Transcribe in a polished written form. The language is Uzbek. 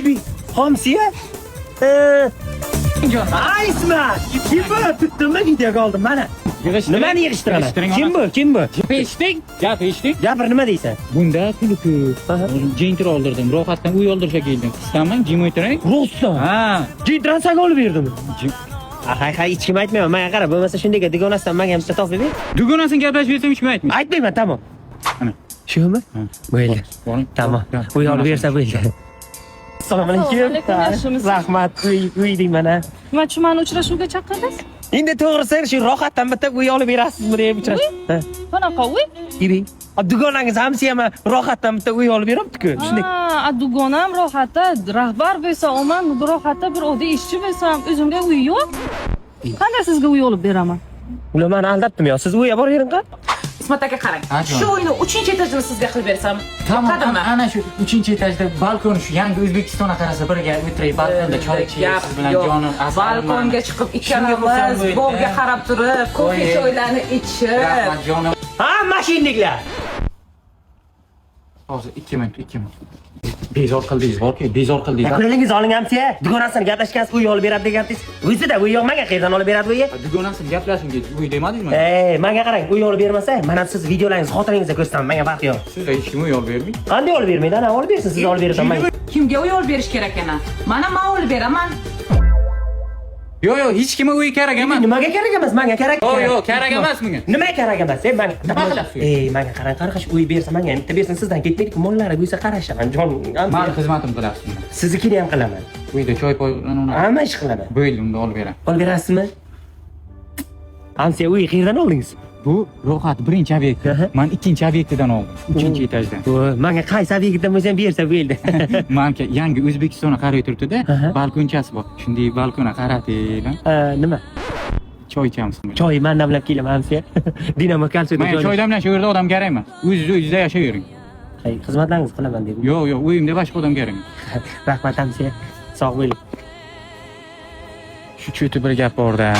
Uy, hamsiya? Ismat! Kim bu? Tutdimmi videoga oldim mana. Nimani yig'ishtiraman? Kim bu? Peshdik. Gap eshitdik. Gapir, nima deysan? Bunda pulku. Jintr oldirdim. Ro'yxatdan uy oldirishga keldim. Qisqaman, jim o'tiray. Rostdan. Ha. Jintransaga olib berdim. Hay, hech kim aytmayman. Menga qara, bo'lmasa shunday dugonasidan menga ham bitta topib ber. Dugonasini gaplashib bersam hech kim aytmaydi. Aytmayman, tamom. Ana. Shumi? Bo'ldi. Boring. Tamam. Uy olib bersa bo'ldi. Assalomu alaykum. Yaxshimisiz? Rahmat. Uy deyman ha. Nima uchun meni uchrashuvga chaqirdingiz? Endi to'g'risi shu rohatdan bitta uy olib berasizmi deb uchrash. Qanaqa uy? Yering. Dugonangiz hamsiyam rohatdan bitta uy olib beribdi-ku. Shunday. Ha, dugonam ro'yxatda rahbar bo'lsa, men ro'yxatda bir oddiy ishchi bo'lsam, o'zimga uy yo'q. Qanday sizga uy olib beraman? Ular meni aldabdimi yo? Siz uyga boravering-ku. İsmat aka qarang. Shu uyni 3-etajini sizga qilib bersam, Tamam, ana shu 3-etajda balkon shu yangi O'zbekiston qarasa birga o'tiray balkonda choy ichib siz bilan jonim balkonga chiqib ikkalamiz bog'ga qarab turib, kofe choylarni ichib. Rahmat jonim. Ha, mashinliklar. Hozir 2 minut. Bezor qildingiz, borku, bezor qildingiz. Qo'lingiz oling hamsiya. Dugonasini gaplashgansiz uy olib beradi degandingiz. O'zida uy yo'q, menga qayerdan olib beradi uyni? Dugonasini gaplashing dedi. Uy demadingizmi? Menga qarang, uy olib bermasa, mana siz videolaringizni xotiringizga ko'rsataman. Menga vaqt yo'q. Sizga hech kim uy olib bermaydi. Qanday olib bermaydi? Ana olib bersin, siz olib berasan men. Kimga uy olib berish kerak ekan? Mana men olib beraman. Yo'q, hech kimga uy kerak emas. Nimaga kerak emas? Menga kerak. Yo'q, kerak emas menga. Nima kerak emas? Men Nima qilyapsiz? menga qarang, qarash uy bersa menga bitta bersin, sizdan ketmaydi-ku, mollari bo'lsa qarashaman, jonim. Men xizmatim qilyapsiz. Siznikini ham qilaman. Uyda choy bilan Hamma ish qilaman. Bo'ldi, unda olib beraman. Olib berasizmi? Hamsiya uy qayerdan oldingiz? Bu ro'yxat birinchi obyekt. Men ikkinchi obyektdan oldim. 3-etajdan. Menga qaysi obyektdan bo'lsa ham bersa bo'ldi. Menga yangi O'zbekistonni qarab turibdi-da, balkonchasi bor. Shunday balkona qarataylik. Nima? Choy ichamiz. Choy men damlab kelaman hamsiya. Dinamo kalsiyda Men choy damlash u yerda odam kerak emas. O'zingizda yashayvering. Xizmatlaringizni qilaman dedim. Yo'q, uyimda boshqa odam kerak emas. Rahmat hamsiya. Sog' bo'ling. Shu cho'ti bir gap bor-da.